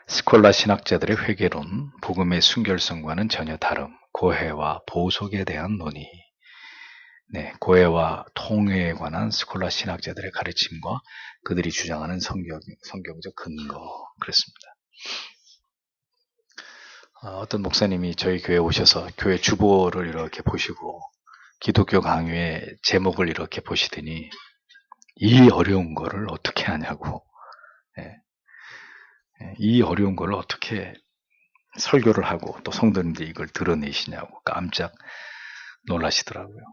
스콜라 신학자들의 회개론, 복음의 순결성과는 전혀 다름, 고해와 보속에 대한 논의. 네, 고해와 통회에 관한 스콜라 신학자들의 가르침과 그들이 주장하는 성경적 근거. 그렇습니다. 어떤 목사님이 저희 교회에 오셔서 교회 주보를 이렇게 보시고 기독교 강의의 제목을 이렇게 보시더니 이 어려운 거를 어떻게 하냐고, 이 어려운 거를 어떻게 설교를 하고 또 성도님들이 이걸 드러내시냐고 깜짝 놀라시더라고요.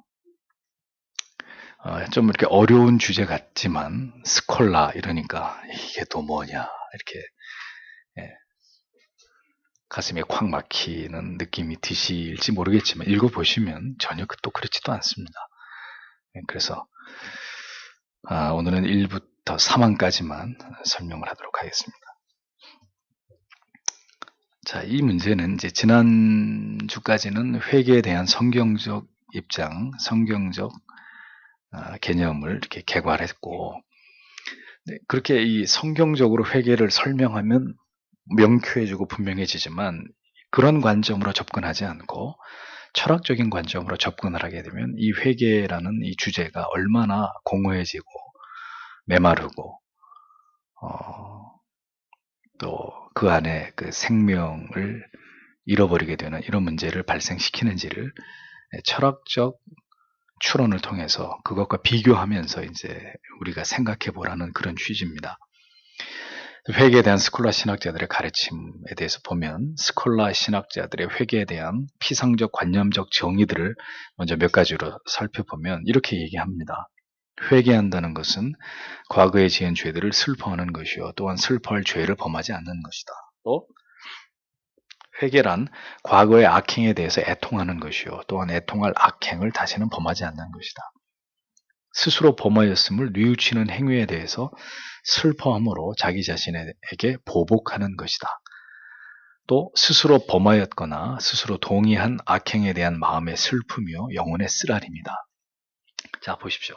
좀 이렇게 어려운 주제 같지만 스콜라 이러니까 이게 또 뭐냐 이렇게 가슴에 콱 막히는 느낌이 드실지 모르겠지만 읽어보시면 전혀 또 그렇지도 않습니다. 그래서 오늘은 1부터 3항까지만 설명을 하도록 하겠습니다. 자, 이 문제는 이제 지난주까지는 회개에 대한 성경적 입장, 성경적 개념을 이렇게 개괄했고, 그렇게 이 성경적으로 회개를 설명하면 명쾌해지고 분명해지지만 그런 관점으로 접근하지 않고 철학적인 관점으로 접근을 하게 되면 이 회개라는 이 주제가 얼마나 공허해지고 메마르고 또 그 안에 그 생명을 잃어버리게 되는 이런 문제를 발생시키는지를 철학적 추론을 통해서 그것과 비교하면서 이제 우리가 생각해 보라는 그런 취지입니다. 회개에 대한 스콜라 신학자들의 가르침에 대해서 보면 스콜라 신학자들의 회개에 대한 피상적 관념적 정의들을 먼저 몇 가지로 살펴보면 이렇게 얘기합니다. 회개한다는 것은 과거에 지은 죄들을 슬퍼하는 것이요 또한 슬퍼할 죄를 범하지 않는 것이다. 또 회개란 과거의 악행에 대해서 애통하는 것이요 또한 애통할 악행을 다시는 범하지 않는 것이다. 스스로 범하였음을 뉘우치는 행위에 대해서 슬퍼함으로 자기 자신에게 보복하는 것이다. 또 스스로 범하였거나 스스로 동의한 악행에 대한 마음의 슬픔이요 영혼의 쓰라림이다. 자, 보십시오.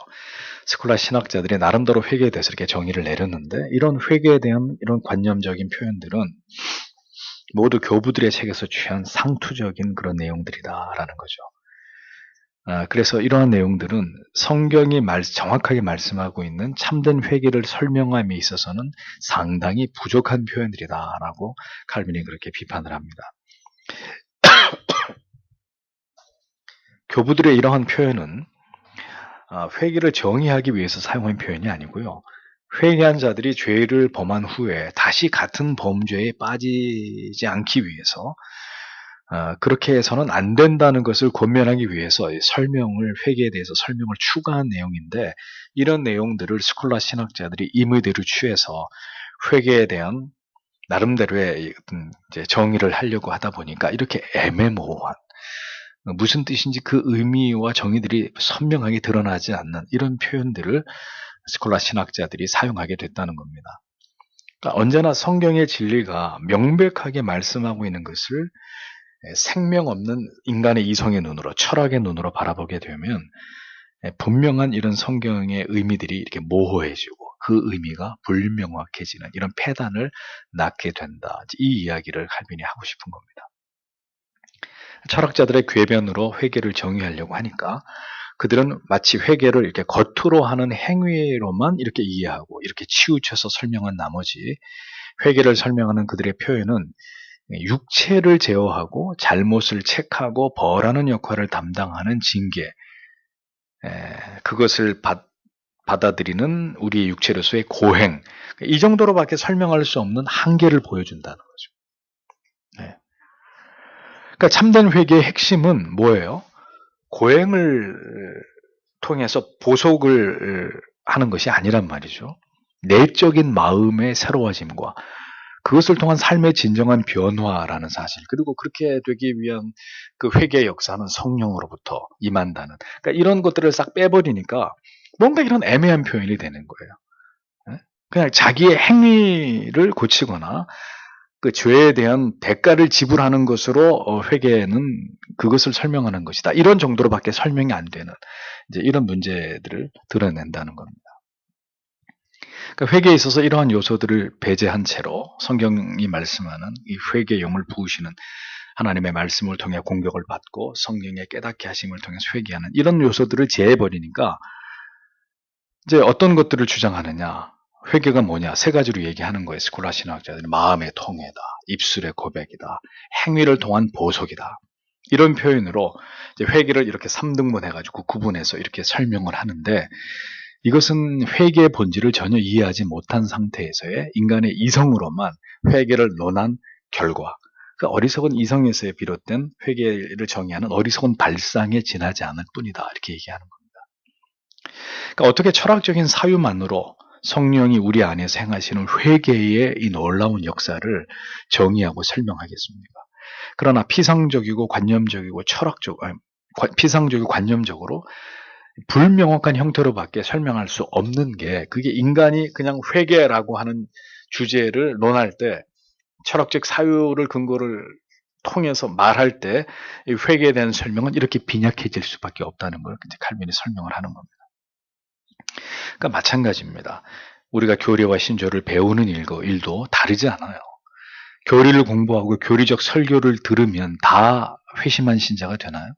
스콜라 신학자들이 나름대로 회개에 대해서 이렇게 정의를 내렸는데 이런 회개에 대한 이런 관념적인 표현들은 모두 교부들의 책에서 취한 상투적인 그런 내용들이다라는 거죠. 그래서 이러한 내용들은 성경이 정확하게 말씀하고 있는 참된 회개를 설명함에 있어서는 상당히 부족한 표현들이다라고 칼빈이 그렇게 비판을 합니다. 교부들의 이러한 표현은 회개를 정의하기 위해서 사용한 표현이 아니고요. 회개한 자들이 죄를 범한 후에 다시 같은 범죄에 빠지지 않기 위해서 그렇게 해서는 안 된다는 것을 권면하기 위해서 회개에 대해서 설명을 추가한 내용인데 이런 내용들을 스콜라 신학자들이 임의대로 취해서 회개에 대한 나름대로의 이제 정의를 하려고 하다 보니까 이렇게 애매모호한 무슨 뜻인지 그 의미와 정의들이 선명하게 드러나지 않는 이런 표현들을 스콜라 신학자들이 사용하게 됐다는 겁니다. 그러니까 언제나 성경의 진리가 명백하게 말씀하고 있는 것을 생명 없는 인간의 이성의 눈으로 철학의 눈으로 바라보게 되면 분명한 이런 성경의 의미들이 이렇게 모호해지고 그 의미가 불명확해지는 이런 폐단을 낳게 된다. 이 이야기를 칼빈이 하고 싶은 겁니다. 철학자들의 궤변으로 회개를 정의하려고 하니까 그들은 마치 회개를 이렇게 겉으로 하는 행위로만 이렇게 이해하고 이렇게 치우쳐서 설명한 나머지 회개를 설명하는 그들의 표현은 육체를 제어하고 잘못을 체크하고 벌하는 역할을 담당하는 징계, 그것을 받아들이는 우리의 육체로서의 고행, 이 정도로밖에 설명할 수 없는 한계를 보여준다는 거죠. 그러니까 참된 회개의 핵심은 뭐예요? 고행을 통해서 보속을 하는 것이 아니란 말이죠. 내적인 마음의 새로워짐과 그것을 통한 삶의 진정한 변화라는 사실, 그리고 그렇게 되기 위한 그 회개의 역사는 성령으로부터 임한다는, 그러니까 이런 것들을 싹 빼버리니까 뭔가 이런 애매한 표현이 되는 거예요. 그냥 자기의 행위를 고치거나 그 죄에 대한 대가를 지불하는 것으로 회개는 그것을 설명하는 것이다. 이런 정도로밖에 설명이 안 되는 이제 이런 문제들을 드러낸다는 겁니다. 그러니까 회개에 있어서 이러한 요소들을 배제한 채로 성경이 말씀하는 이 회개의 영을 부으시는 하나님의 말씀을 통해 공격을 받고 성령의 깨닫게 하심을 통해서 회개하는 이런 요소들을 제해버리니까 이제 어떤 것들을 주장하느냐. 회개가 뭐냐? 세 가지로 얘기하는 거예요. 스콜라 신학자들은 마음의 통회다, 입술의 고백이다, 행위를 통한 보속이다. 이런 표현으로 이제 회개를 이렇게 3등분 해가지고 구분해서 이렇게 설명을 하는데 이것은 회개의 본질을 전혀 이해하지 못한 상태에서의 인간의 이성으로만 회개를 논한 결과, 그 어리석은 이성에서 비롯된 회개를 정의하는 어리석은 발상에 지나지 않을 뿐이다. 이렇게 얘기하는 겁니다. 그러니까 어떻게 철학적인 사유만으로 성령이 우리 안에서 행하시는 회개의 이 놀라운 역사를 정의하고 설명하겠습니까? 그러나 피상적이고 관념적이고 피상적이고 관념적으로 불명확한 형태로밖에 설명할 수 없는 게 그게 인간이 그냥 회개라고 하는 주제를 논할 때 철학적 사유를 근거를 통해서 말할 때 이 회개에 대한 설명은 이렇게 빈약해질 수밖에 없다는 걸 이제 칼빈이 설명을 하는 겁니다. 그러니까 마찬가지입니다. 우리가 교리와 신조를 배우는 일도 다르지 않아요. 교리를 공부하고 교리적 설교를 들으면 다 회심한 신자가 되나요?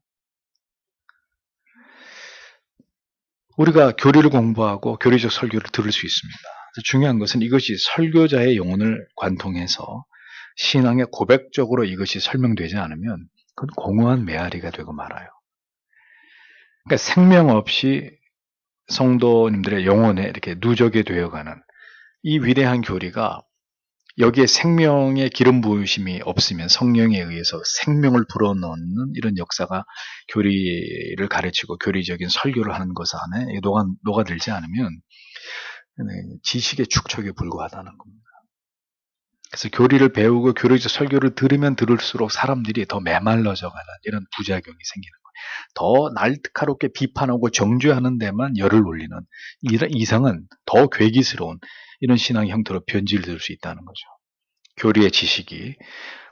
우리가 교리를 공부하고 교리적 설교를 들을 수 있습니다. 중요한 것은 이것이 설교자의 영혼을 관통해서 신앙의 고백적으로 이것이 설명되지 않으면 그건 공허한 메아리가 되고 말아요. 그러니까 생명 없이 성도님들의 영혼에 이렇게 누적이 되어가는 이 위대한 교리가 여기에 생명의 기름 부으심이 없으면 성령에 의해서 생명을 불어넣는 이런 역사가 교리를 가르치고 교리적인 설교를 하는 것 안에 녹아들지 않으면 지식의 축적에 불과하다는 겁니다. 그래서 교리를 배우고 교리적 설교를 들으면 들을수록 사람들이 더 메말라져가는 이런 부작용이 생기는 거예요. 더 날카롭게 비판하고 정죄하는 데만 열을 올리는 이런 이상은 더 괴기스러운 이런 신앙의 형태로 변질될 수 있다는 거죠. 교리의 지식이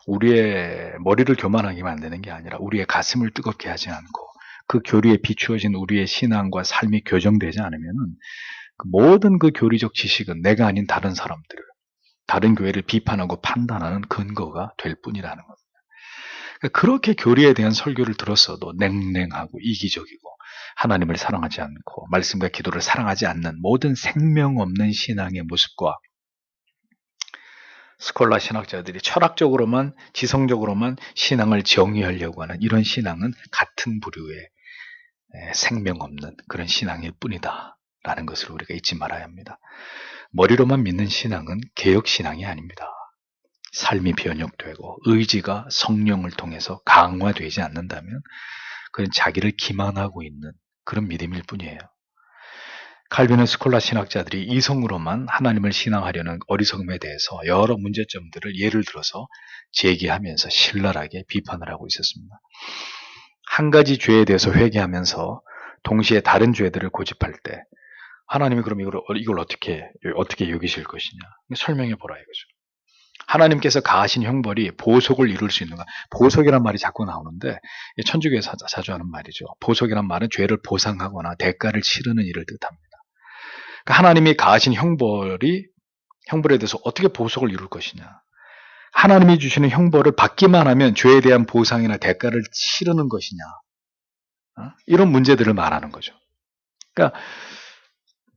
우리의 머리를 교만하게 만드는 게 아니라 우리의 가슴을 뜨겁게 하지 않고 그 교리에 비추어진 우리의 신앙과 삶이 교정되지 않으면 모든 그 교리적 지식은 내가 아닌 다른 사람들을, 다른 교회를 비판하고 판단하는 근거가 될 뿐이라는 겁니다. 그렇게 교리에 대한 설교를 들었어도 냉랭하고 이기적이고 하나님을 사랑하지 않고 말씀과 기도를 사랑하지 않는 모든 생명 없는 신앙의 모습과 스콜라 신학자들이 철학적으로만 지성적으로만 신앙을 정의하려고 하는 이런 신앙은 같은 부류의 생명 없는 그런 신앙일 뿐이다 라는 것을 우리가 잊지 말아야 합니다. 머리로만 믿는 신앙은 개혁신앙이 아닙니다. 삶이 변혁되고 의지가 성령을 통해서 강화되지 않는다면 그건 자기를 기만하고 있는 그런 믿음일 뿐이에요. 칼빈의 스콜라 신학자들이 이성으로만 하나님을 신앙하려는 어리석음에 대해서 여러 문제점들을 예를 들어서 제기하면서 신랄하게 비판을 하고 있었습니다. 한 가지 죄에 대해서 회개하면서 동시에 다른 죄들을 고집할 때 하나님이 그럼 이걸 어떻게 여기실 것이냐 설명해 보라 이거죠. 하나님께서 가하신 형벌이 보속을 이룰 수 있는가? 보속이란 말이 자꾸 나오는데 천주교에서 자주 하는 말이죠. 보속이란 말은 죄를 보상하거나 대가를 치르는 일을 뜻합니다. 그러니까 하나님이 가하신 형벌에 대해서 어떻게 보속을 이룰 것이냐? 하나님이 주시는 형벌을 받기만 하면 죄에 대한 보상이나 대가를 치르는 것이냐? 이런 문제들을 말하는 거죠. 그러니까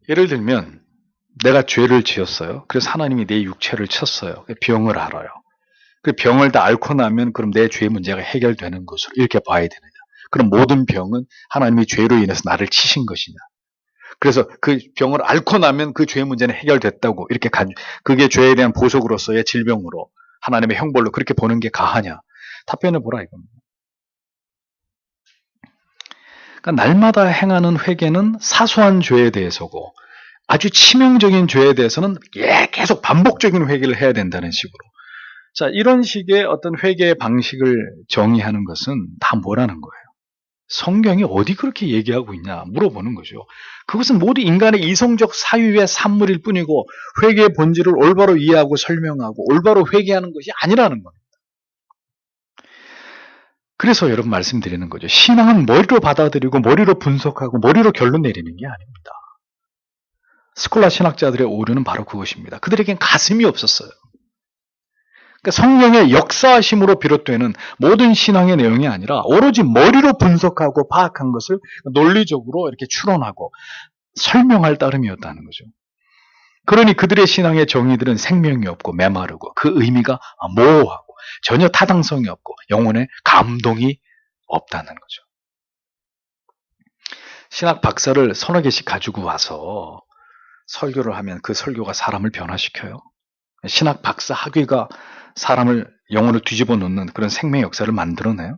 예를 들면 내가 죄를 지었어요. 그래서 하나님이 내 육체를 쳤어요. 병을 알아요. 그 병을 다 앓고 나면 그럼 내 죄의 문제가 해결되는 것으로 이렇게 봐야 되느냐? 그럼 모든 병은 하나님이 죄로 인해서 나를 치신 것이냐? 그래서 그 병을 앓고 나면 그 죄의 문제는 해결됐다고 이렇게 그게 죄에 대한 보속으로서의 질병으로 하나님의 형벌로 그렇게 보는 게 가하냐? 답변을 보라 이겁니다. 그러니까 날마다 행하는 회개는 사소한 죄에 대해서고 아주 치명적인 죄에 대해서는 계속 반복적인 회개를 해야 된다는 식으로. 자, 이런 식의 어떤 회개의 방식을 정의하는 것은 다 뭐라는 거예요? 성경이 어디 그렇게 얘기하고 있냐 물어보는 거죠. 그것은 모두 인간의 이성적 사유의 산물일 뿐이고 회개의 본질을 올바로 이해하고 설명하고 올바로 회개하는 것이 아니라는 겁니다. 그래서 여러분 말씀드리는 거죠. 신앙은 머리로 받아들이고 머리로 분석하고 머리로 결론 내리는 게 아닙니다. 스콜라 신학자들의 오류는 바로 그것입니다. 그들에겐 가슴이 없었어요. 그러니까 성령의 역사하심으로 비롯되는 모든 신앙의 내용이 아니라 오로지 머리로 분석하고 파악한 것을 논리적으로 이렇게 추론하고 설명할 따름이었다는 거죠. 그러니 그들의 신앙의 정의들은 생명이 없고 메마르고 그 의미가 모호하고 전혀 타당성이 없고 영혼의 감동이 없다는 거죠. 신학 박사를 서너 개씩 가지고 와서 설교를 하면 그 설교가 사람을 변화시켜요? 신학 박사 학위가 사람을 영혼을 뒤집어 놓는 그런 생명의 역사를 만들어내요?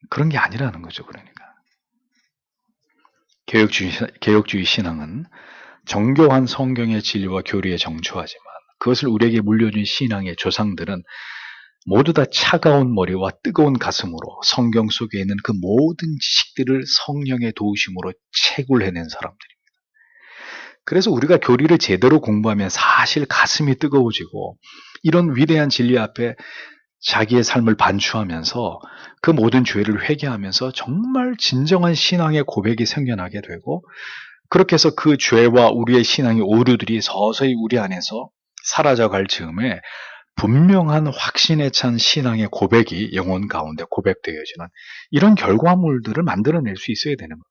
그런 게 아니라는 거죠. 그러니까 개혁주의 신앙은 정교한 성경의 진리와 교리에 정초하지만 그것을 우리에게 물려준 신앙의 조상들은 모두 다 차가운 머리와 뜨거운 가슴으로 성경 속에 있는 그 모든 지식들을 성령의 도우심으로 채굴해낸 사람들입니다. 그래서 우리가 교리를 제대로 공부하면 사실 가슴이 뜨거워지고 이런 위대한 진리 앞에 자기의 삶을 반추하면서 그 모든 죄를 회개하면서 정말 진정한 신앙의 고백이 생겨나게 되고 그렇게 해서 그 죄와 우리의 신앙의 오류들이 서서히 우리 안에서 사라져갈 즈음에 분명한 확신에 찬 신앙의 고백이 영혼 가운데 고백되어지는 이런 결과물들을 만들어낼 수 있어야 되는 거예요.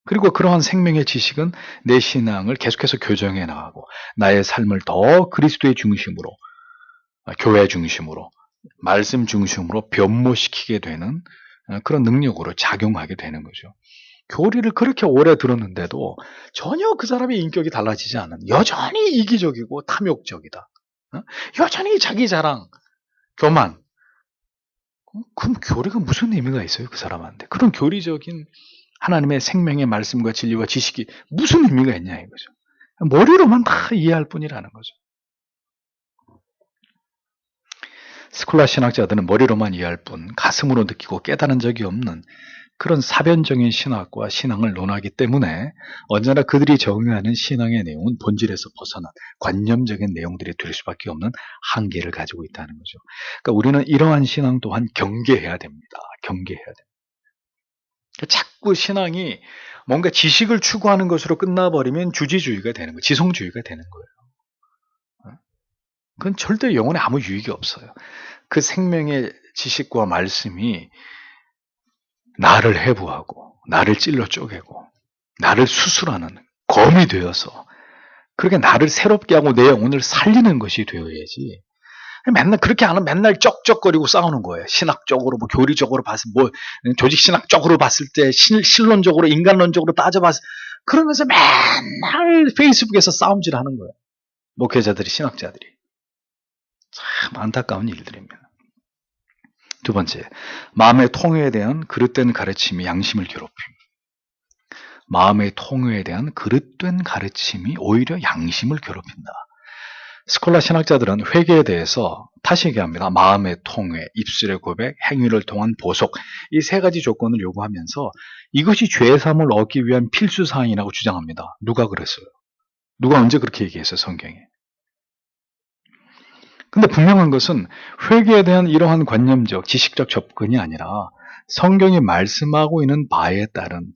그리고 그러한 생명의 지식은 내 신앙을 계속해서 교정해 나가고 나의 삶을 더 그리스도의 중심으로, 교회 중심으로, 말씀 중심으로 변모시키게 되는 그런 능력으로 작용하게 되는 거죠. 교리를 그렇게 오래 들었는데도 전혀 그 사람의 인격이 달라지지 않은, 여전히 이기적이고 탐욕적이다. 여전히 자기 자랑, 교만. 그럼 교리가 무슨 의미가 있어요, 그 사람한테? 그런 교리적인 하나님의 생명의 말씀과 진리와 지식이 무슨 의미가 있냐 이거죠. 머리로만 다 이해할 뿐이라는 거죠. 스콜라 신학자들은 머리로만 이해할 뿐 가슴으로 느끼고 깨달은 적이 없는 그런 사변적인 신학과 신앙을 논하기 때문에 언제나 그들이 정의하는 신앙의 내용은 본질에서 벗어난 관념적인 내용들이 될 수밖에 없는 한계를 가지고 있다는 거죠. 그러니까 우리는 이러한 신앙 또한 경계해야 됩니다. 경계해야 됩니다. 자꾸 신앙이 뭔가 지식을 추구하는 것으로 끝나버리면 주지주의가 되는 거예요. 지성주의가 되는 거예요. 그건 절대 영혼에 아무 유익이 없어요. 그 생명의 지식과 말씀이 나를 해부하고 나를 찔러 쪼개고 나를 수술하는 검이 되어서 그렇게 나를 새롭게 하고 내 영혼을 살리는 것이 되어야지. 맨날 그렇게 안 하면 맨날 쩍쩍거리고 싸우는 거예요. 신학적으로, 뭐 교리적으로 봤을, 뭐 조직 신학적으로 봤을 때, 실론적으로, 인간론적으로 따져봤을, 그러면서 맨날 페이스북에서 싸움질하는 거예요. 목회자들이, 신학자들이. 참 안타까운 일들입니다. 두 번째, 마음의 통회에 대한 그릇된 가르침이 양심을 괴롭힙니다. 마음의 통회에 대한 그릇된 가르침이 오히려 양심을 괴롭힌다. 스콜라 신학자들은 회개에 대해서 다시 얘기합니다. 마음의 통회, 입술의 고백, 행위를 통한 보속, 이 세 가지 조건을 요구하면서 이것이 죄사함을 얻기 위한 필수사항이라고 주장합니다. 누가 그랬어요? 누가 언제 그렇게 얘기했어요? 성경에. 근데 분명한 것은 회개에 대한 이러한 관념적, 지식적 접근이 아니라 성경이 말씀하고 있는 바에 따른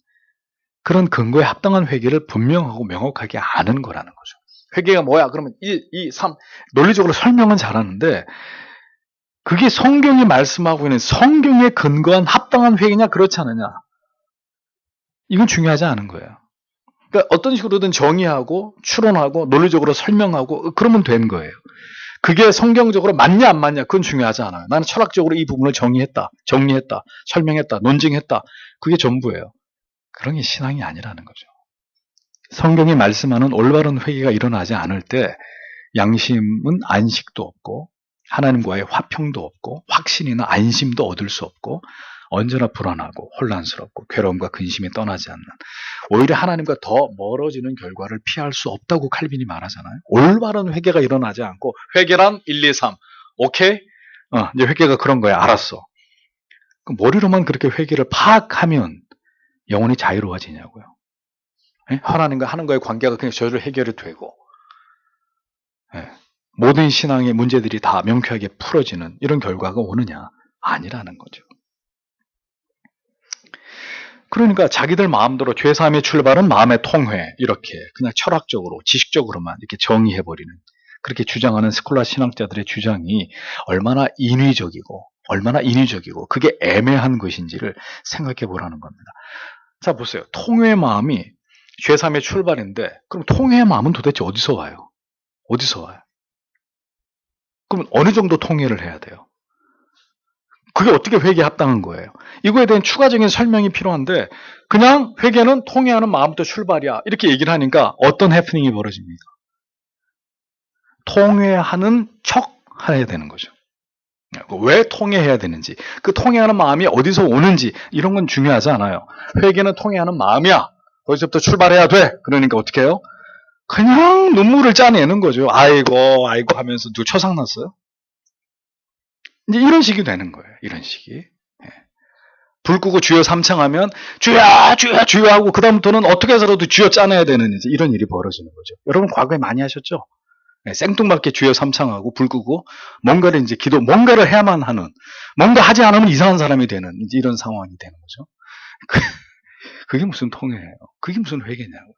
그런 근거에 합당한 회개를 분명하고 명확하게 아는 거라는 거죠. 회개가 뭐야? 그러면 1, 2, 3 논리적으로 설명은 잘하는데 그게 성경이 말씀하고 있는 성경에 근거한 합당한 회개냐 그렇지 않느냐 이건 중요하지 않은 거예요. 그러니까 어떤 식으로든 정의하고 추론하고 논리적으로 설명하고 그러면 된 거예요. 그게 성경적으로 맞냐 안 맞냐 그건 중요하지 않아요. 나는 철학적으로 이 부분을 정리했다, 설명했다, 논증했다. 그게 전부예요. 그런 게 신앙이 아니라는 거죠. 성경이 말씀하는 올바른 회개가 일어나지 않을 때 양심은 안식도 없고 하나님과의 화평도 없고 확신이나 안심도 얻을 수 없고 언제나 불안하고 혼란스럽고 괴로움과 근심이 떠나지 않는 오히려 하나님과 더 멀어지는 결과를 피할 수 없다고 칼빈이 말하잖아요. 올바른 회개가 일어나지 않고 회개란 1, 2, 3 오케이? 이제 회개가 그런 거야. 알았어. 머리로만 그렇게 회개를 파악하면 영혼이 자유로워지냐고요. 하나님과 하는 거의 관계가 그냥 저절로 해결이 되고 모든 신앙의 문제들이 다 명쾌하게 풀어지는 이런 결과가 오느냐? 아니라는 거죠. 그러니까 자기들 마음대로 죄사함의 출발은 마음의 통회, 이렇게 그냥 철학적으로 지식적으로만 이렇게 정의해버리는, 그렇게 주장하는 스콜라 신학자들의 주장이 얼마나 인위적이고 그게 애매한 것인지를 생각해 보라는 겁니다. 자, 보세요. 통회의 마음이 죄사함의 출발인데, 그럼 통회의 마음은 도대체 어디서 와요? 어디서 와요? 그럼 어느 정도 통회를 해야 돼요? 그게 어떻게 회개에 합당한 거예요? 이거에 대한 추가적인 설명이 필요한데, 그냥 회개는 통회하는 마음부터 출발이야, 이렇게 얘기를 하니까 어떤 해프닝이 벌어집니까? 통회하는 척 해야 되는 거죠. 왜 통회해야 되는지, 그 통회하는 마음이 어디서 오는지, 이런 건 중요하지 않아요. 회개는 통회하는 마음이야, 거기서부터 출발해야 돼. 그러니까 어떻게 해요? 그냥 눈물을 짜내는 거죠. 아이고 하면서 누구 초상났어요? 이제 이런 식이 되는 거예요. 이런 식이. 예. 불 끄고 주여 삼창하면 주여 주여 주여 하고 그다음부터는 어떻게 해서라도 주여 짜내야 되는 이제 이런 일이 벌어지는 거죠. 여러분 과거에 많이 하셨죠? 예, 생뚱맞게 주여 삼창하고 불 끄고 뭔가를 이제 뭔가를 해야만 하는, 뭔가 하지 않으면 이상한 사람이 되는 이제 이런 상황이 되는 거죠. 그게 무슨 통회예요? 그게 무슨 회개냐고.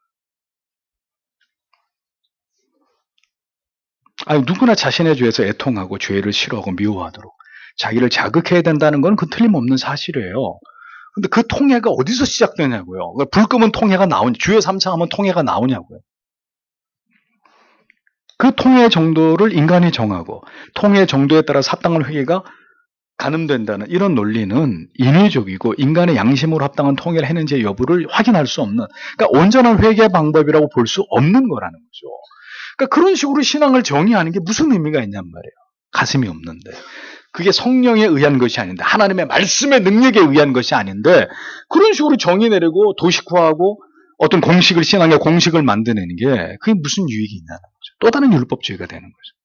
아니, 누구나 자신의 죄에서 애통하고 죄를 싫어하고 미워하도록 자기를 자극해야 된다는 건 그 틀림없는 사실이에요. 근데 그 통해가 어디서 시작되냐고요. 불 끄면 통해가 주여 삼창하면 통해가 나오냐고요. 그 통해 정도를 인간이 정하고 통해 정도에 따라 합당한 회개가 가늠된다는 이런 논리는 인위적이고 인간의 양심으로 합당한 통해를 했는지 여부를 확인할 수 없는, 그러니까 온전한 회개 방법이라고 볼 수 없는 거라는 거죠. 그러니까 그런 식으로 신앙을 정의하는 게 무슨 의미가 있냔 말이에요. 가슴이 없는데. 그게 성령에 의한 것이 아닌데, 하나님의 말씀의 능력에 의한 것이 아닌데, 그런 식으로 정의 내리고 도식화하고 어떤 신앙의 공식을 만드는 게 그게 무슨 유익이 있냐는 거죠. 또 다른 율법주의가 되는 거죠.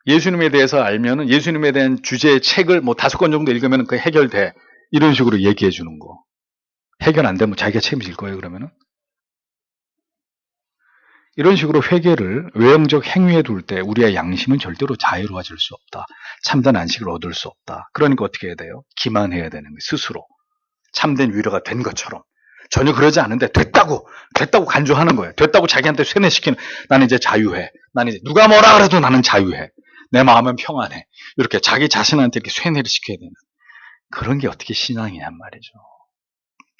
예수님에 대해서 알면은 예수님에 대한 주제의 책을 뭐 5권 정도 읽으면 그 해결돼. 이런 식으로 얘기해 주는 거. 해결 안 되면 자기가 책임질 거예요, 그러면은? 이런 식으로 회개를 외형적 행위에 둘 때 우리의 양심은 절대로 자유로워질 수 없다. 참된 안식을 얻을 수 없다. 그러니까 어떻게 해야 돼요? 기만해야 되는 거예요. 스스로. 참된 위로가 된 것처럼. 전혀 그러지 않은데 됐다고 간주하는 거예요. 됐다고 자기한테 세뇌시키는, 나는 이제 자유해. 나는 이제 누가 뭐라 그래도 나는 자유해. 내 마음은 평안해. 이렇게 자기 자신한테 이렇게 세뇌를 시켜야 되는, 그런 게 어떻게 신앙이냔 말이죠.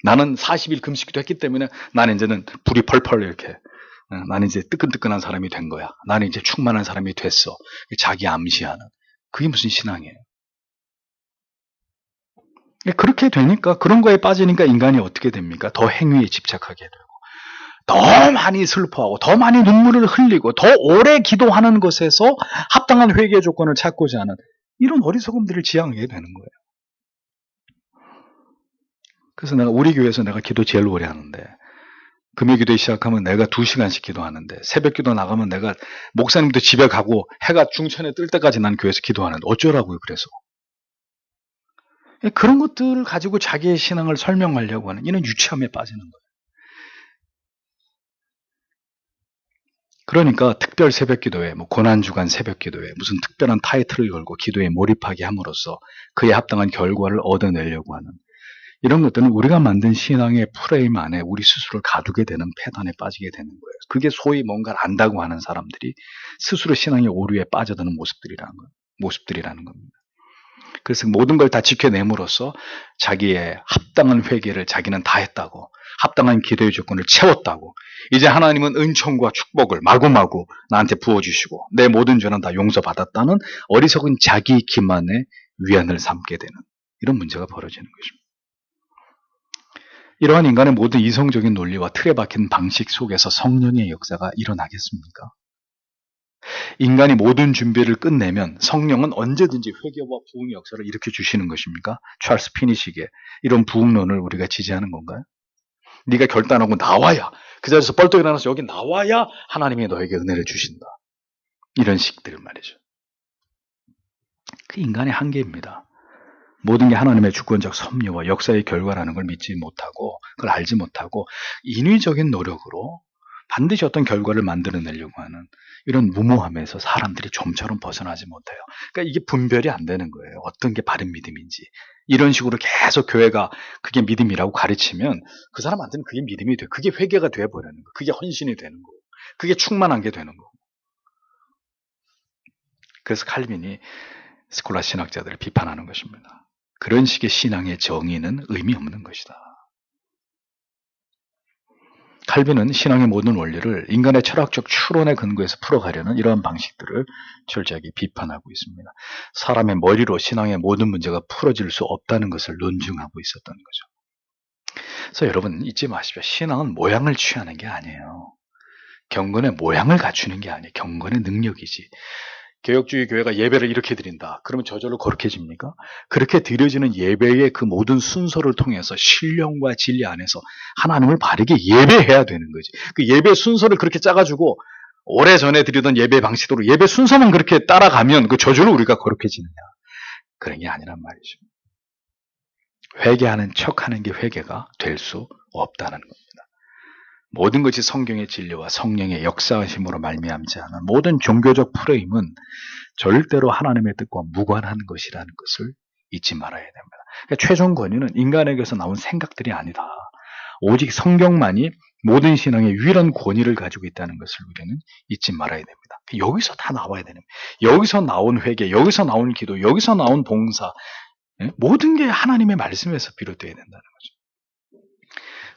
나는 40일 금식도 했기 때문에 나는 이제는 불이 펄펄 이렇게, 나는 이제 뜨끈뜨끈한 사람이 된 거야. 나는 이제 충만한 사람이 됐어. 자기 암시하는. 그게 무슨 신앙이에요? 그렇게 되니까, 그런 거에 빠지니까 인간이 어떻게 됩니까? 더 행위에 집착하게 되고, 더 많이 슬퍼하고, 더 많이 눈물을 흘리고, 더 오래 기도하는 것에서 합당한 회개 조건을 찾고자 하는 이런 어리석음들을 지향하게 되는 거예요. 그래서 우리 교회에서 내가 기도 제일 오래 하는데, 금요 기도 시작하면 내가 2시간씩 기도하는데, 새벽 기도 나가면 내가 목사님도 집에 가고 해가 중천에 뜰 때까지 난 교회에서 기도하는데 어쩌라고요, 그래서. 그런 것들을 가지고 자기의 신앙을 설명하려고 하는 이런 유치함에 빠지는 거예요. 그러니까 특별 새벽 기도회, 고난주간 새벽 기도회, 무슨 특별한 타이틀을 걸고 기도에 몰입하게 함으로써 그에 합당한 결과를 얻어내려고 하는 이런 것들은 우리가 만든 신앙의 프레임 안에 우리 스스로를 가두게 되는 패단에 빠지게 되는 거예요. 그게 소위 뭔가를 안다고 하는 사람들이 스스로 신앙의 오류에 빠져드는 모습들이라는 겁니다. 그래서 모든 걸 다 지켜냄으로써 자기의 합당한 회개를 자기는 다 했다고, 합당한 기도의 조건을 채웠다고, 이제 하나님은 은총과 축복을 마구마구 나한테 부어주시고 내 모든 죄는 다 용서받았다는 어리석은 자기 기만의 위안을 삼게 되는 이런 문제가 벌어지는 것입니다. 이러한 인간의 모든 이성적인 논리와 틀에 박힌 방식 속에서 성령의 역사가 일어나겠습니까? 인간이 모든 준비를 끝내면 성령은 언제든지 회개와 부흥의 역사를 일으켜 주시는 것입니까? 찰스 피니식의 이런 부흥론을 우리가 지지하는 건가요? 네가 결단하고 나와야, 그 자리에서 벌떡 일어나서 여기 나와야 하나님이 너에게 은혜를 주신다. 이런 식들 말이죠. 그 인간의 한계입니다. 모든 게 하나님의 주권적 섭리와 역사의 결과라는 걸 믿지 못하고, 그걸 알지 못하고 인위적인 노력으로 반드시 어떤 결과를 만들어내려고 하는 이런 무모함에서 사람들이 좀처럼 벗어나지 못해요. 그러니까 이게 분별이 안 되는 거예요. 어떤 게 바른 믿음인지. 이런 식으로 계속 교회가 그게 믿음이라고 가르치면 그 사람한테는 그게 믿음이 돼. 그게 회개가 돼버리는 거예요. 그게 헌신이 되는 거고. 그게 충만한 게 되는 거고. 그래서 칼빈이 스콜라 신학자들을 비판하는 것입니다. 그런 식의 신앙의 정의는 의미 없는 것이다. 칼빈은 신앙의 모든 원리를 인간의 철학적 추론에 근거해서 풀어가려는 이러한 방식들을 철저하게 비판하고 있습니다. 사람의 머리로 신앙의 모든 문제가 풀어질 수 없다는 것을 논증하고 있었던 거죠. 그래서 여러분 잊지 마십시오. 신앙은 모양을 취하는 게 아니에요. 경건의 모양을 갖추는 게 아니에요. 경건의 능력이지. 개혁주의 교회가 예배를 이렇게 드린다. 그러면 저절로 거룩해집니까? 그렇게 드려지는 예배의 그 모든 순서를 통해서 신령과 진리 안에서 하나님을 바르게 예배해야 되는 거지. 그 예배 순서를 그렇게 짜가지고 오래전에 드리던 예배 방식으로 예배 순서만 그렇게 따라가면 그 저절로 우리가 거룩해지느냐. 그런 게 아니란 말이죠. 회개하는 척하는 게 회개가 될 수 없다는 겁니다. 모든 것이 성경의 진리와 성령의 역사하심으로 말미암지 않은 모든 종교적 프레임은 절대로 하나님의 뜻과 무관한 것이라는 것을 잊지 말아야 됩니다. 그러니까 최종 권위는 인간에게서 나온 생각들이 아니다. 오직 성경만이 모든 신앙의 유일한 권위를 가지고 있다는 것을 우리는 잊지 말아야 됩니다. 여기서 다 나와야 되는 거예요. 여기서 나온 회개, 여기서 나온 기도, 여기서 나온 봉사, 모든 게 하나님의 말씀에서 비롯되어야 된다는 거죠.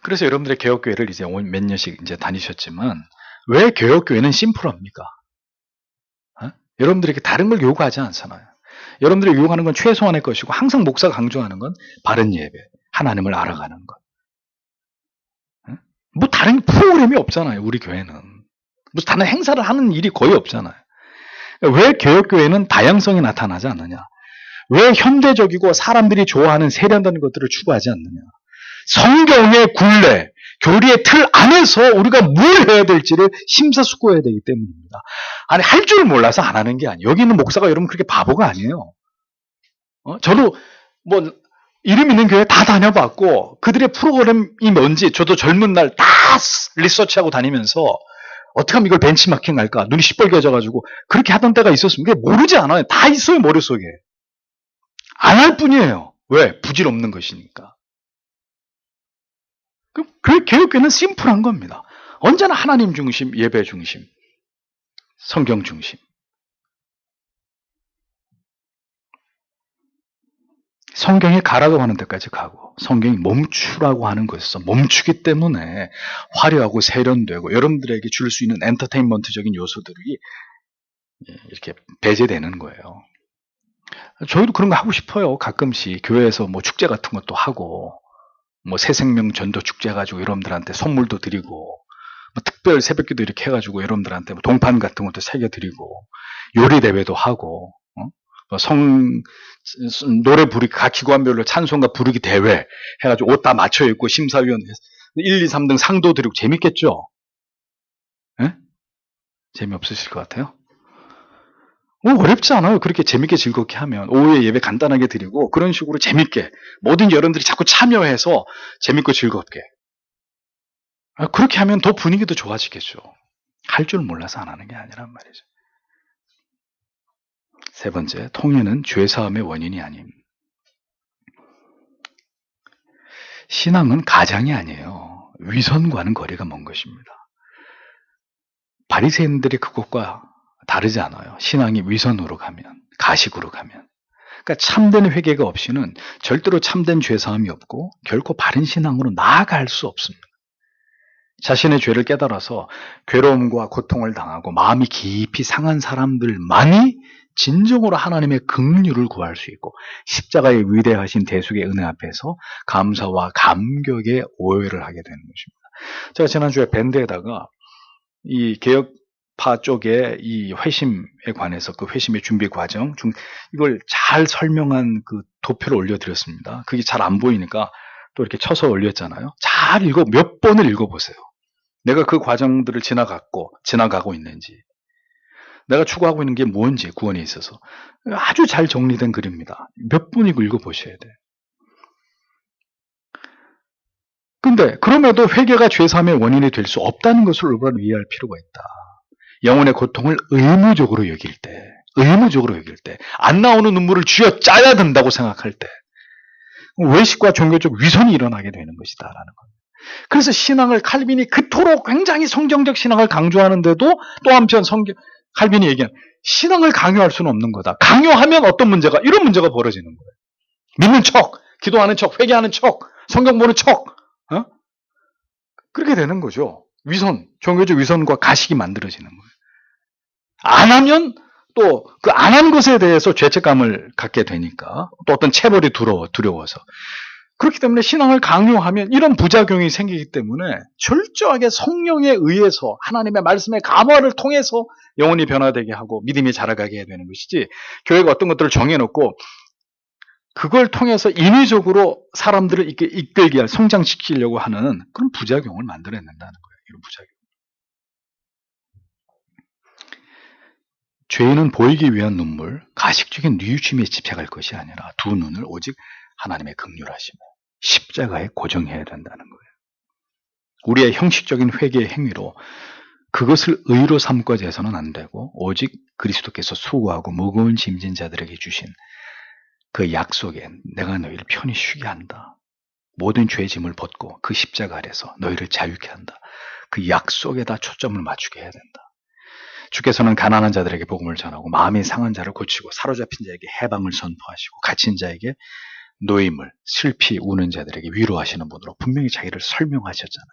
그래서 여러분들의 개혁교회를 이제 몇 년씩 이제 다니셨지만 왜 개혁교회는 심플합니까? 여러분들에게 다른 걸 요구하지 않잖아요. 여러분들이 요구하는 건 최소한의 것이고 항상 목사가 강조하는 건 바른 예배, 하나님을 알아가는 것. 뭐 다른 프로그램이 없잖아요. 우리 교회는. 뭐 다른 행사를 하는 일이 거의 없잖아요. 왜 개혁교회는 다양성이 나타나지 않느냐? 왜 현대적이고 사람들이 좋아하는 세련된 것들을 추구하지 않느냐? 성경의 굴레, 교리의 틀 안에서 우리가 뭘 해야 될지를 심사숙고해야 되기 때문입니다. 아니, 할 줄 몰라서 안 하는 게 아니에요. 여기 있는 목사가 여러분 그렇게 바보가 아니에요. 저도 뭐 이름 있는 교회 다 다녀봤고 그들의 프로그램이 뭔지 저도 젊은 날 다 리서치하고 다니면서 어떻게 하면 이걸 벤치마킹 할까? 눈이 시뻘개져가지고 그렇게 하던 때가 있었습니다. 모르지 않아요. 다 있어요, 머릿속에. 안 할 뿐이에요. 왜? 부질없는 것이니까. 그 개혁교회는 심플한 겁니다. 언제나 하나님 중심, 예배 중심, 성경 중심. 성경이 가라고 하는 데까지 가고 성경이 멈추라고 하는 것에서 멈추기 때문에 화려하고 세련되고 여러분들에게 줄 수 있는 엔터테인먼트적인 요소들이 이렇게 배제되는 거예요. 저희도 그런 거 하고 싶어요. 가끔씩 교회에서 뭐 축제 같은 것도 하고 뭐 새생명 전도 축제 해가지고 여러분들한테 선물도 드리고 뭐 특별 새벽기도 이렇게 해가지고 여러분들한테 뭐 동판 같은 것도 새겨드리고 요리 대회도 하고 노래 부르기 각 기관별로 찬송가 부르기 대회 해가지고 옷 다 맞춰 입고 심사위원 1, 2, 3등 상도 드리고 재밌겠죠? 예? 재미없으실 것 같아요? 어렵지 않아요. 그렇게 재밌게 즐겁게 하면 오후에 예배 간단하게 드리고 그런 식으로 재밌게 모든 여러분들이 자꾸 참여해서 재밌고 즐겁게 그렇게 하면 더 분위기도 좋아지겠죠. 할 줄 몰라서 안 하는 게 아니란 말이죠. 세 번째, 통일은 죄사함의 원인이 아님. 신앙은 가장이 아니에요. 위선과는 거리가 먼 것입니다. 바리새인들이 그것과 다르지 않아요. 신앙이 위선으로 가면, 가식으로 가면. 그러니까 참된 회개가 없이는 절대로 참된 죄사함이 없고 결코 바른 신앙으로 나아갈 수 없습니다. 자신의 죄를 깨달아서 괴로움과 고통을 당하고 마음이 깊이 상한 사람들만이 진정으로 하나님의 긍휼을 구할 수 있고 십자가의 위대하신 대속의 은혜 앞에서 감사와 감격의 오해를 하게 되는 것입니다. 제가 지난주에 밴드에다가 이 개혁파 쪽의 이 회심에 관해서 그 회심의 준비 과정 중 이걸 잘 설명한 그 도표를 올려드렸습니다. 그게 잘 안 보이니까 또 이렇게 쳐서 올렸잖아요. 잘 몇 번을 읽어보세요. 내가 그 과정들을 지나가고 있는지, 내가 추구하고 있는 게 뭔지 구원에 있어서 아주 잘 정리된 글입니다. 몇 번 읽어보셔야 돼요. 근데 그럼에도 회개가 죄사함의 원인이 될 수 없다는 것을 우리가 이해할 필요가 있다. 영혼의 고통을 의무적으로 여길 때, 안 나오는 눈물을 쥐어 짜야 된다고 생각할 때, 외식과 종교적 위선이 일어나게 되는 것이다라는 겁니다. 그래서 신앙을 칼빈이 그토록 굉장히 성경적 신앙을 강조하는데도 또 한편 칼빈이 얘기한 신앙을 강요할 수는 없는 거다. 강요하면 어떤 문제가, 이런 문제가 벌어지는 거예요. 믿는 척, 기도하는 척, 회개하는 척, 성경 보는 척, 그렇게 되는 거죠. 위선, 종교적 위선과 가식이 만들어지는 거예요. 안 하면 또 그 안 한 것에 대해서 죄책감을 갖게 되니까 또 어떤 체벌이 두려워서 그렇기 때문에 신앙을 강요하면 이런 부작용이 생기기 때문에 철저하게 성령에 의해서 하나님의 말씀의 감화를 통해서 영혼이 변화되게 하고 믿음이 자라가게 해야 되는 것이지, 교회가 어떤 것들을 정해놓고 그걸 통해서 인위적으로 사람들을 이끌게 할, 성장시키려고 하는 그런 부작용을 만들어낸다는 거예요. 이런 부작용. 죄인은 보이기 위한 눈물, 가식적인 뉘우침에 집착할 것이 아니라 두 눈을 오직 하나님의 긍휼하심에 십자가에 고정해야 된다는 거예요. 우리의 형식적인 회개의 행위로 그것을 의로 삼고자 해서는 안 되고, 오직 그리스도께서 수고하고 무거운 짐진 자들에게 주신 그 약속에 내가 너희를 편히 쉬게 한다. 모든 죄의 짐을 벗고 그 십자가 아래서 너희를 자유케 한다. 그 약속에다 초점을 맞추게 해야 된다. 주께서는 가난한 자들에게 복음을 전하고 마음이 상한 자를 고치고 사로잡힌 자에게 해방을 선포하시고 갇힌 자에게 노임을, 슬피 우는 자들에게 위로하시는 분으로 분명히 자기를 설명하셨잖아요.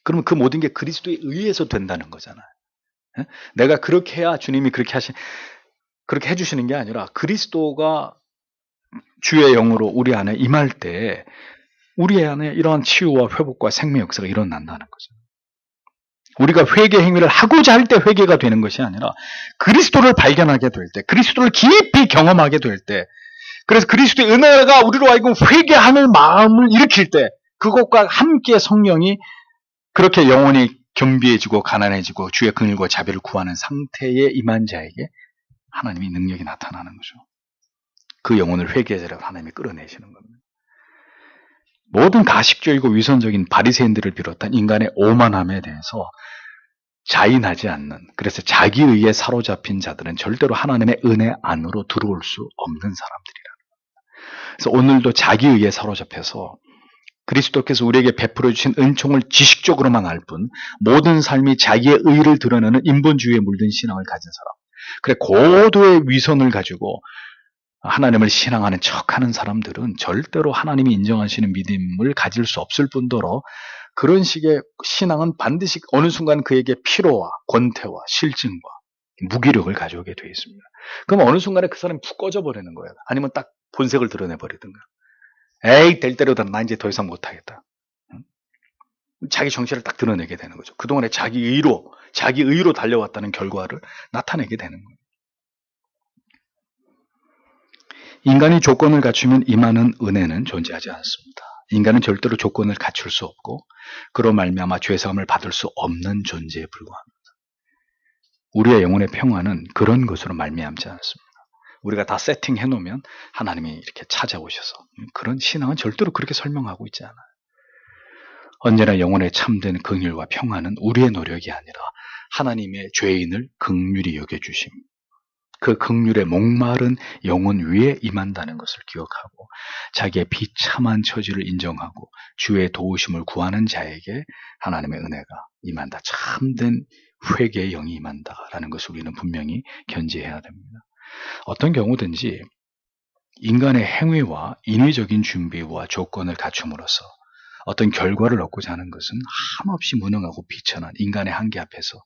그러면 그 모든 게 그리스도에 의해서 된다는 거잖아요. 내가 그렇게 해야 주님이 그렇게 해주시는 게 아니라 그리스도가 주의 영으로 우리 안에 임할 때 우리 안에 이러한 치유와 회복과 생명 역사가 일어난다는 거죠. 우리가 회개 행위를 하고자 할 때 회개가 되는 것이 아니라 그리스도를 발견하게 될 때, 그리스도를 깊이 경험하게 될 때, 그래서 그리스도의 은혜가 우리로 하여금 회개하는 마음을 일으킬 때, 그것과 함께 성령이 그렇게 영혼이 겸비해지고 가난해지고 주의 긍휼과 자비를 구하는 상태에 임한 자에게 하나님이 능력이 나타나는 거죠. 그 영혼을 회개자라고 하나님이 끌어내시는 겁니다. 모든 가식적이고 위선적인 바리새인들을 비롯한 인간의 오만함에 대해서 자인하지 않는, 그래서 자기 의에 사로잡힌 자들은 절대로 하나님의 은혜 안으로 들어올 수 없는 사람들이라는 겁니다. 그래서 오늘도 자기 의에 사로잡혀서 그리스도께서 우리에게 베풀어 주신 은총을 지식적으로만 알 뿐 모든 삶이 자기의 의를 드러내는 인본주의에 물든 신앙을 가진 사람, 그래 고도의 위선을 가지고 하나님을 신앙하는 척하는 사람들은 절대로 하나님이 인정하시는 믿음을 가질 수 없을 뿐더러 그런 식의 신앙은 반드시 어느 순간 그에게 피로와 권태와 실증과 무기력을 가져오게 되어 있습니다. 그럼 어느 순간에 그 사람이 푹 꺼져버리는 거예요. 아니면 딱 본색을 드러내버리든가. 에이, 될 대로다. 나 이제 더 이상 못하겠다. 자기 정체를 딱 드러내게 되는 거죠. 그동안에 자기 의로 달려왔다는 결과를 나타내게 되는 거예요. 인간이 조건을 갖추면 임하는 은혜는 존재하지 않습니다. 인간은 절대로 조건을 갖출 수 없고 그로 말미암아 죄사함을 받을 수 없는 존재에 불과합니다. 우리의 영혼의 평화는 그런 것으로 말미암지 않습니다. 우리가 다 세팅해 놓으면 하나님이 이렇게 찾아오셔서, 그런 신앙은 절대로 그렇게 설명하고 있지 않아요. 언제나 영혼의 참된 긍휼과 평화는 우리의 노력이 아니라 하나님의 죄인을 긍휼히 여겨주심, 그 긍휼의 목마른 영혼 위에 임한다는 것을 기억하고 자기의 비참한 처지를 인정하고 주의 도우심을 구하는 자에게 하나님의 은혜가 임한다. 참된 회개의 영이 임한다라는 것을 우리는 분명히 견지해야 됩니다. 어떤 경우든지 인간의 행위와 인위적인 준비와 조건을 갖춤으로써 어떤 결과를 얻고자 하는 것은 한없이 무능하고 비천한 인간의 한계 앞에서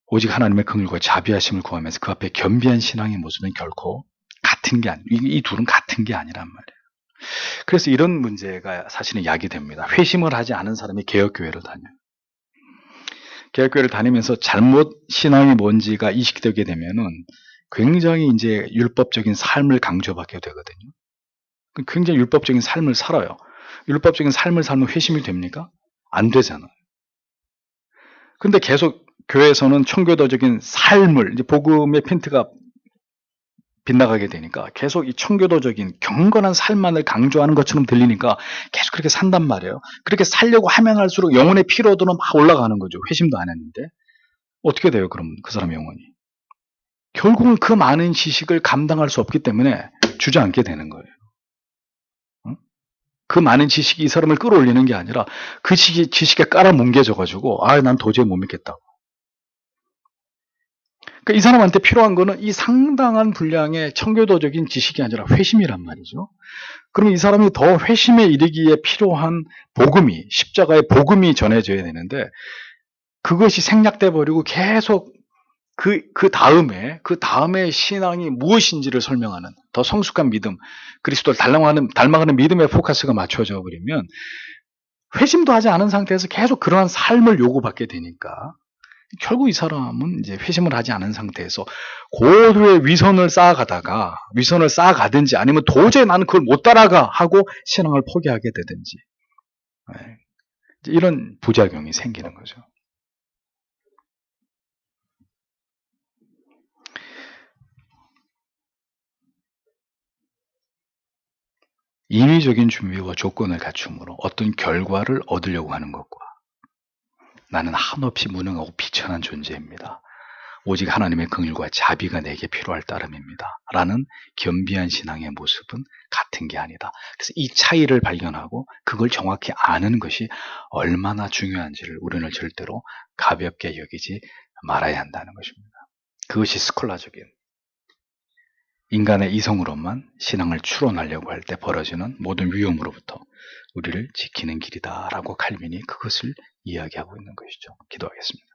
오직 하나님의 긍휼과 자비하심을 구하면서 그 앞에 겸비한 신앙의 모습은 결코 같은 게 이 둘은 같은 게 아니란 말이에요. 그래서 이런 문제가 사실은 야기됩니다. 회심을 하지 않은 사람이 개혁교회를 다녀요. 개혁교회를 다니면서 잘못 신앙이 뭔지가 이식되게 되면은 굉장히 이제 율법적인 삶을 강조받게 되거든요. 굉장히 율법적인 삶을 살아요. 율법적인 삶을 살면 회심이 됩니까? 안 되잖아요. 근데 계속 교회에서는 청교도적인 삶을, 이제 복음의 핀트가 빗나가게 되니까 계속 이 청교도적인 경건한 삶만을 강조하는 것처럼 들리니까 계속 그렇게 산단 말이에요. 그렇게 살려고 하면 할수록 영혼의 피로도는 막 올라가는 거죠. 회심도 안 했는데. 어떻게 돼요, 그럼 그 사람의 영혼이? 결국은 그 많은 지식을 감당할 수 없기 때문에 주저앉게 되는 거예요. 그 많은 지식이 이 사람을 끌어올리는 게 아니라 그 지식에 깔아뭉개져가지고 난 도저히 못 믿겠다고. 그러니까 이 사람한테 필요한 거는 이 상당한 분량의 청교도적인 지식이 아니라 회심이란 말이죠. 그럼 이 사람이 더 회심에 이르기에 필요한 복음이, 십자가의 복음이 전해져야 되는데 그것이 생략돼 버리고 계속 그 다음에 신앙이 무엇인지를 설명하는 더 성숙한 믿음, 그리스도를 닮아가는 믿음의 포커스가 맞춰져 버리면 회심도 하지 않은 상태에서 계속 그러한 삶을 요구받게 되니까 결국 이 사람은 이제 회심을 하지 않은 상태에서 고도의 위선을 쌓아가든지 아니면 도저히 나는 그걸 못 따라가 하고 신앙을 포기하게 되든지 이런 부작용이 생기는 거죠. 인위적인 준비와 조건을 갖춤으로 어떤 결과를 얻으려고 하는 것과 나는 한없이 무능하고 비천한 존재입니다. 오직 하나님의 긍휼과 자비가 내게 필요할 따름입니다. 라는 겸비한 신앙의 모습은 같은 게 아니다. 그래서 이 차이를 발견하고 그걸 정확히 아는 것이 얼마나 중요한지를 우리는 절대로 가볍게 여기지 말아야 한다는 것입니다. 그것이 스콜라적인 인간의 이성으로만 신앙을 추론하려고 할 때 벌어지는 모든 위험으로부터 우리를 지키는 길이다라고 칼빈이 그것을 이야기하고 있는 것이죠. 기도하겠습니다.